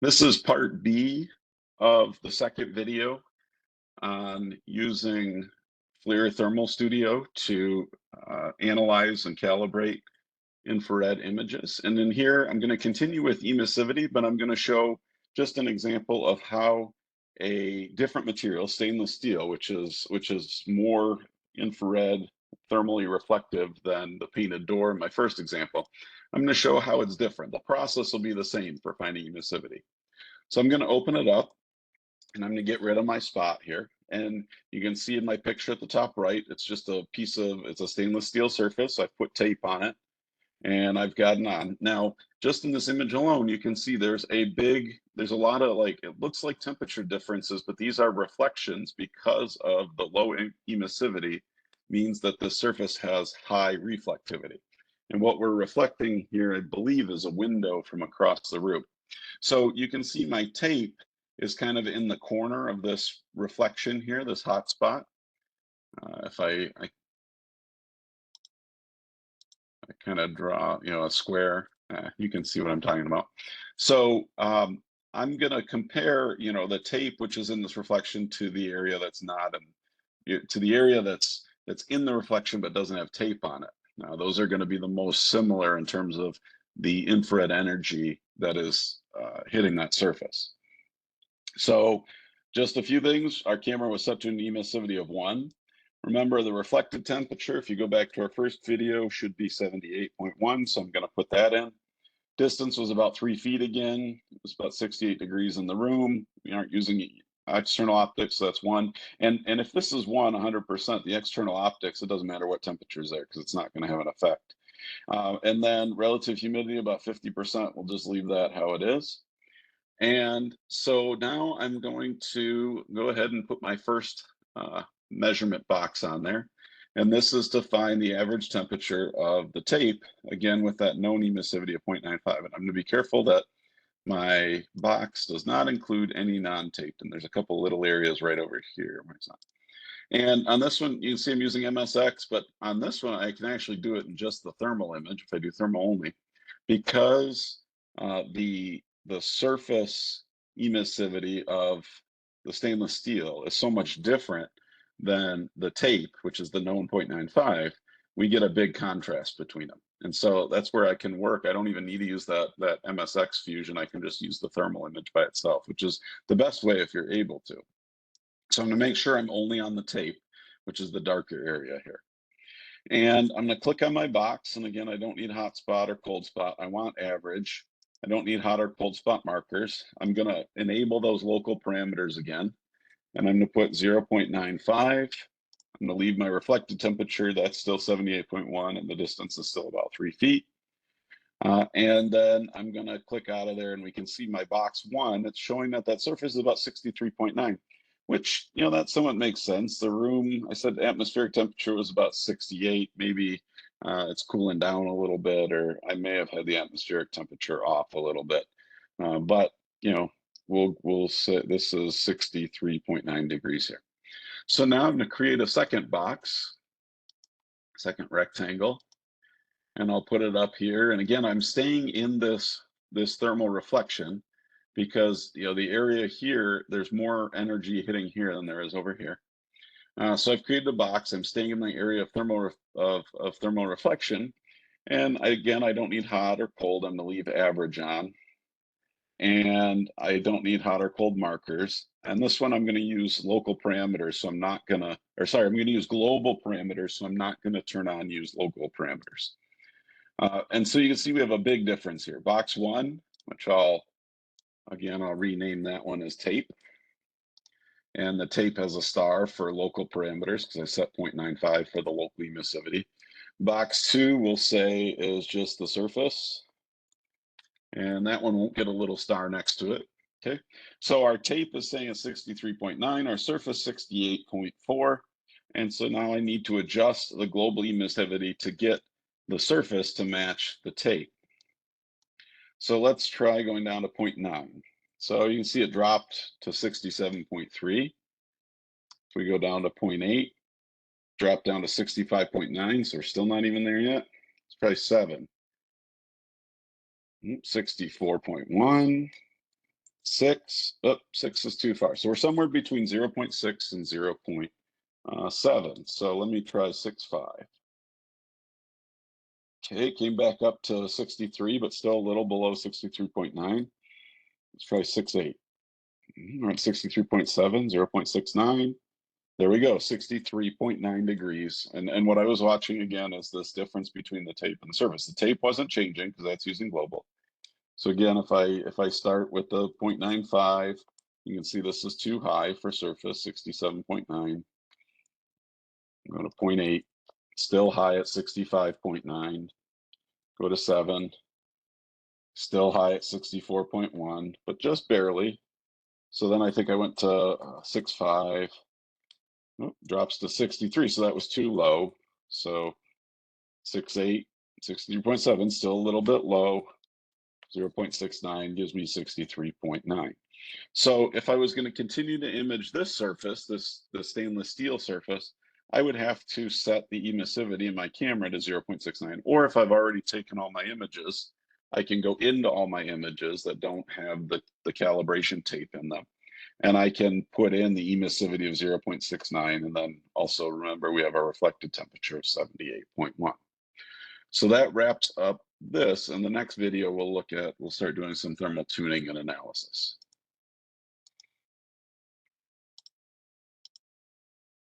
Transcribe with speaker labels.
Speaker 1: This is part B of the second video on using FLIR Thermal Studio to analyze and calibrate infrared images. And in here, I'm going to continue with emissivity, but I'm going to show just an example of how a different material, stainless steel, which is more infrared thermally reflective than the painted door in my first example, I'm going to show how it's different. The process will be the same for finding emissivity. So I'm going to open it up and I'm going to get rid of my spot here. And you can see in my picture at the top right, it's just it's a stainless steel surface. I've put tape on it and I've got it on. Now, just in this image alone, you can see there's a lot of it looks like temperature differences, but these are reflections because of the low emissivity means that the surface has high reflectivity. And what we're reflecting here, I believe, is a window from across the room. So you can see my tape is kind of in the corner of this reflection here, this hot spot. If I kind of draw, a square, you can see what I'm talking about. So I'm going to compare, the tape, which is in this reflection, to the area that's not, to the area that's in the reflection but doesn't have tape on it. Now, those are going to be the most similar in terms of the infrared energy that is hitting that surface. So just a few things. Our camera was set to an emissivity of 1. Remember, the reflected temperature, if you go back to our first video, should be 78.1, so I'm going to put that in. Distance was about 3 feet again. It was about 68 degrees in the room. We aren't using external optics, so that's 1. And if this is 100%, the external optics, it doesn't matter what temperature is there because it's not going to have an effect. And then relative humidity, about 50%. We'll just leave that how it is. And so now I'm going to go ahead and put my first measurement box on there. And this is to find the average temperature of the tape, again, with that known emissivity of 0.95. And I'm going to be careful that my box does not include any non-taped. And there's a couple little areas right over here. And on this one, you can see I'm using MSX, but on this one, I can actually do it in just the thermal image if I do thermal only, because the surface emissivity of the stainless steel is so much different than the tape, which is the known 0.95, we get a big contrast between them. And so that's where I can work. I don't even need to use that MSX fusion. I can just use the thermal image by itself, which is the best way if you're able to. So I'm going to make sure I'm only on the tape, which is the darker area here. And I'm going to click on my box. And again, I don't need hot spot or cold spot. I want average. I don't need hot or cold spot markers. I'm going to enable those local parameters again. And I'm going to put 0.95. I'm going to leave my reflected temperature. That's still 78.1. And the distance is still about 3 feet. And then I'm going to click out of there. And we can see my box 1. It's showing that surface is about 63.9. Which, that somewhat makes sense. The room, I said atmospheric temperature was about 68. Maybe it's cooling down a little bit, or I may have had the atmospheric temperature off a little bit. But, we'll say this is 63.9 degrees here. So now I'm going to create a second box, second rectangle, and I'll put it up here. And again, I'm staying in this thermal reflection, because the area here, there's more energy hitting here than there is over here. So I've created a box. I'm staying in my area of thermal reflection, and again, I don't need hot or cold. I'm going to leave average on, and I don't need hot or cold markers. And this one I'm going to use local parameters, so I'm not going to, I'm going to use global parameters, so I'm not going to turn on use local parameters. And so you can see we have a big difference here. Box 1, which I'll rename that one as tape. And the tape has a star for local parameters because I set 0.95 for the local emissivity. Box 2, we'll say, is just the surface. And that one won't get a little star next to it. Okay, so our tape is saying it's 63.9, our surface 68.4. And so now I need to adjust the global emissivity to get the surface to match the tape. So let's try going down to 0.9. So you can see it dropped to 67.3. If we go down to 0.8, drop down to 65.9, so we're still not even there yet. Let's try 7. 64.1. 6. Oh, 6 is too far. So we're somewhere between 0.6 and 0.7. So let me try 6.5. Okay, came back up to 63, but still a little below 63.9. Let's try 6.8. All right, 63.7, 0.69. There we go, 63.9 degrees. And what I was watching again is this difference between the tape and the surface. The tape wasn't changing because that's using global. So again, if I start with the 0.95, you can see this is too high for surface, 67.9. Go to 0.8, still high at 65.9. Go to 7, still high at 64.1, but just barely. So then I think I went to 6.5, drops to 63, so that was too low. So 6.8, 63.7, still a little bit low. 0.69 gives me 63.9. So if I was going to continue to image this surface, the stainless steel surface, I would have to set the emissivity in my camera to 0.69. Or if I've already taken all my images, I can go into all my images that don't have the calibration tape in them. And I can put in the emissivity of 0.69. And then also remember, we have our reflected temperature of 78.1. So that wraps up this. In the next video, we'll start doing some thermal tuning and analysis.